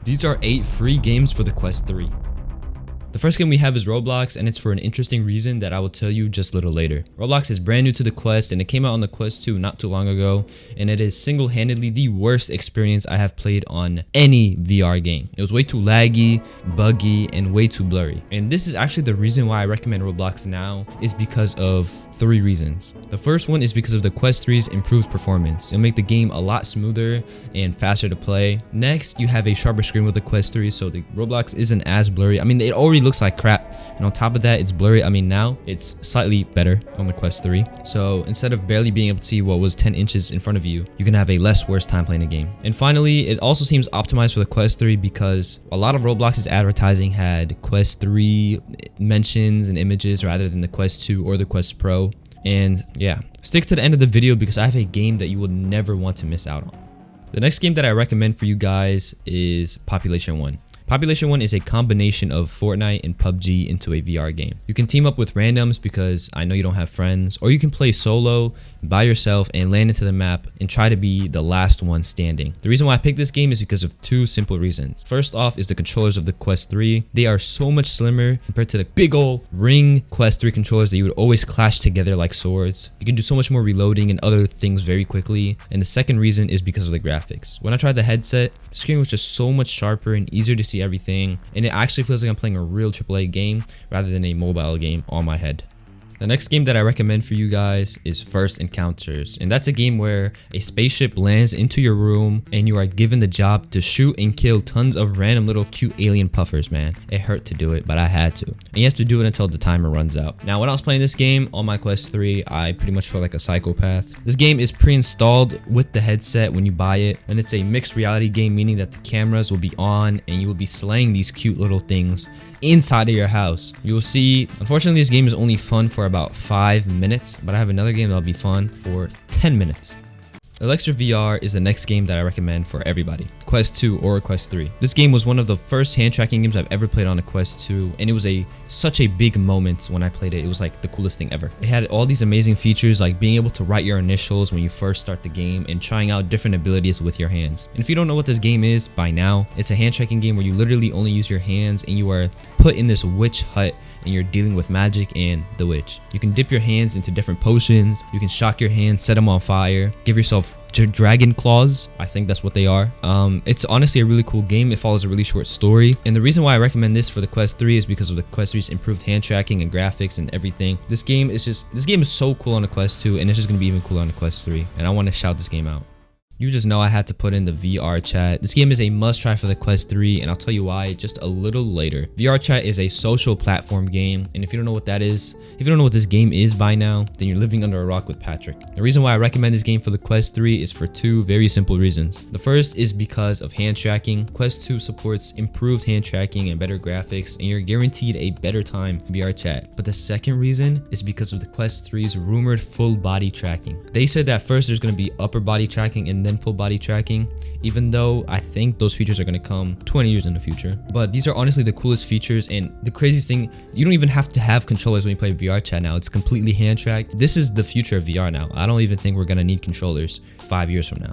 These are 8 free games for the Quest 3. The first game we have is Roblox, and it's for an interesting reason that I will tell you just a little later. Roblox is brand new to the Quest, and it came out on the Quest 2 not too long ago, and it is single-handedly the worst experience I have played on any VR game. It was way too laggy, buggy, and way too blurry. And this is actually the reason why I recommend Roblox now, is because of 3 reasons. The first one is because of the Quest 3's improved performance. It'll make the game a lot smoother and faster to play. Next, you have a sharper screen with the Quest 3, so the Roblox isn't as blurry. I mean, it already looks like crap, and on top of that, it's blurry. I mean, now it's slightly better on the Quest 3. So instead of barely being able to see what was 10 inches in front of you, you can have a less worse time playing the game. And finally, it also seems optimized for the Quest 3 because a lot of Roblox's advertising had Quest 3 mentions and images rather than the Quest 2 or the Quest Pro. And yeah, stick to the end of the video because I have a game that you will never want to miss out on. The next game that I recommend for you guys is Population 1. Population 1 is a combination of Fortnite and PUBG into a VR game. You can team up with randoms because I know you don't have friends, or you can play solo by yourself and land into the map and try to be the last one standing. The reason why I picked this game is because of 2 simple reasons. First off is the controllers of the Quest 3. They are so much slimmer compared to the big ol' ring Quest 3 controllers that you would always clash together like swords. You can do so much more reloading and other things very quickly. And the second reason is because of the graphics. When I tried the headset, the screen was just so much sharper and easier to see everything, and it actually feels like I'm playing a real AAA game rather than a mobile game on my head. The next game that I recommend for you guys is First Encounters, and that's a game where a spaceship lands into your room and you are given the job to shoot and kill tons of random little cute alien puffers, man. It hurt to do it, but I had to. And you have to do it until the timer runs out. Now, when I was playing this game on my Quest 3, I pretty much felt like a psychopath. This game is pre-installed with the headset when you buy it, and it's a mixed reality game, meaning that the cameras will be on and you will be slaying these cute little things inside of your house. You will see, unfortunately, this game is only fun for about 5 minutes, but I have another game that'll be fun for 10 minutes. Elixir VR is the next game that I recommend for everybody, Quest 2 or Quest 3. This game was one of the first hand tracking games I've ever played on a Quest 2, and it was such a big moment when I played it. It was like the coolest thing ever. It had all these amazing features like being able to write your initials when you first start the game and trying out different abilities with your hands. And if you don't know what this game is by now, it's a hand tracking game where you literally only use your hands and you are put in this witch hut and you're dealing with magic and the witch. You can dip your hands into different potions, you can shock your hands, set them on fire, give yourself dragon claws. I think that's what they are. It's honestly a really cool game. It follows a really short story, and the reason why I recommend this for the Quest 3 is because of the Quest 3's improved hand tracking and graphics and everything. This game is so cool on the Quest 2, and it's just gonna be even cooler on the Quest 3, and I want to shout this game out. You just know I had to put in the VR chat. This game is a must try for the Quest 3, and I'll tell you why just a little later. VR chat is a social platform game, and if you don't know what that is, if you don't know what this game is by now, then you're living under a rock with Patrick. The reason why I recommend this game for the Quest 3 is for 2 very simple reasons. The first is because of hand tracking. Quest 2 supports improved hand tracking and better graphics, and you're guaranteed a better time in VR chat. But the second reason is because of the Quest 3's rumored full body tracking. They said that first there's going to be upper body tracking and then full body tracking, even though I think those features are going to come 20 years in the future. But these are honestly the coolest features, and the craziest thing, you don't even have to have controllers when you play VR chat now. It's completely hand tracked. This is the future of VR now. I don't even think we're going to need controllers 5 years from now.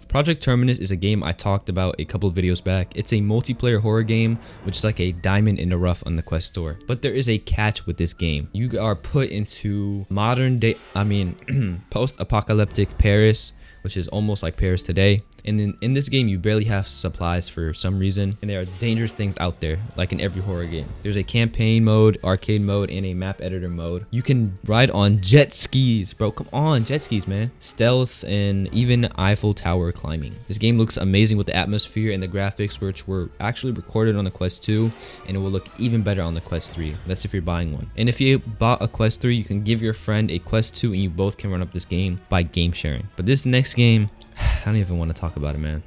Project Terminus is a game I talked about a couple of videos back. It's a multiplayer horror game, which is like a diamond in the rough on the Quest Store. But there is a catch with this game. You are put into post-apocalyptic Paris, which is almost like Paris today. And then in this game, you barely have supplies for some reason, and there are dangerous things out there, like in every horror game. There's a campaign mode, arcade mode, and a map editor mode. You can ride on jet skis, bro. Come on, jet skis, man. Stealth and even Eiffel Tower climbing. This game looks amazing with the atmosphere and the graphics, which were actually recorded on the Quest 2, and it will look even better on the Quest 3. That's if you're buying one. And if you bought a Quest 3, you can give your friend a Quest 2, and you both can run up this game by game sharing. But this next game, I don't even want to talk about it, man.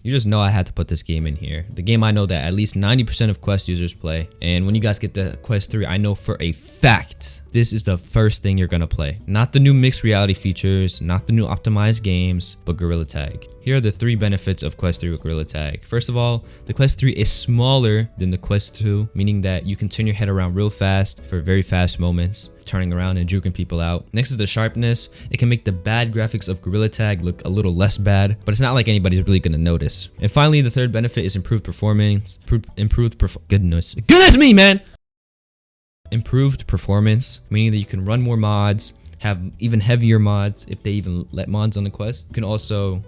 You just know I had to put this game in here. The game I know that at least 90% of Quest users play. And when you guys get the Quest 3, I know for a fact this is the first thing you're gonna play. Not the new mixed reality features, not the new optimized games, but Gorilla Tag. Here are the 3 benefits of Quest 3 with Gorilla Tag. First of all, the Quest 3 is smaller than the Quest 2, meaning that you can turn your head around real fast for very fast moments. turning around and juking people out. Next is the sharpness. It can make the bad graphics of Gorilla Tag look a little less bad, but it's not like anybody's really gonna notice. And finally, the third benefit is improved performance. Goodness me, man! Improved performance, meaning that you can run more mods, have even heavier mods if they even let mods on the Quest. You can also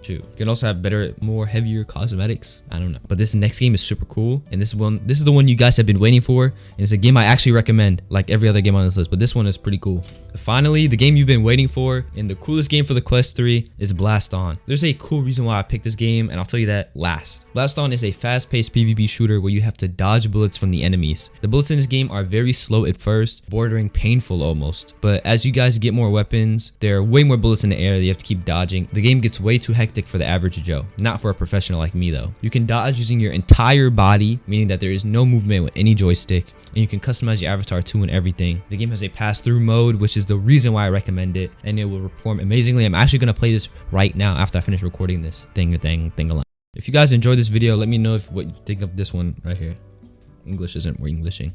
have better, more heavier cosmetics. I don't know, but this next game is super cool, and this is the one you guys have been waiting for, and it's a game I actually recommend, like every other game on this list, but this one is pretty cool. Finally, the game you've been waiting for, and the coolest game for the Quest 3 is Blaston. There's a cool reason why I picked this game, and I'll tell you that last. Blaston is a fast-paced PvP shooter where you have to dodge bullets from the enemies. The bullets in this game are very slow at first, bordering painful almost, but as you guys get more weapons, there are way more bullets in the air that you have to keep dodging. The game gets way too hectic for the average Joe, not for a professional like me though. You can dodge using your entire body, meaning that there is no movement with any joystick, and you can customize your avatar too and everything. The game has a pass-through mode, which is the reason why I recommend it, and it will perform amazingly. I'm actually gonna play this right now after I finish recording this thing. If you guys enjoyed this video, let me know what you think of this one right here. English isn't Englishing.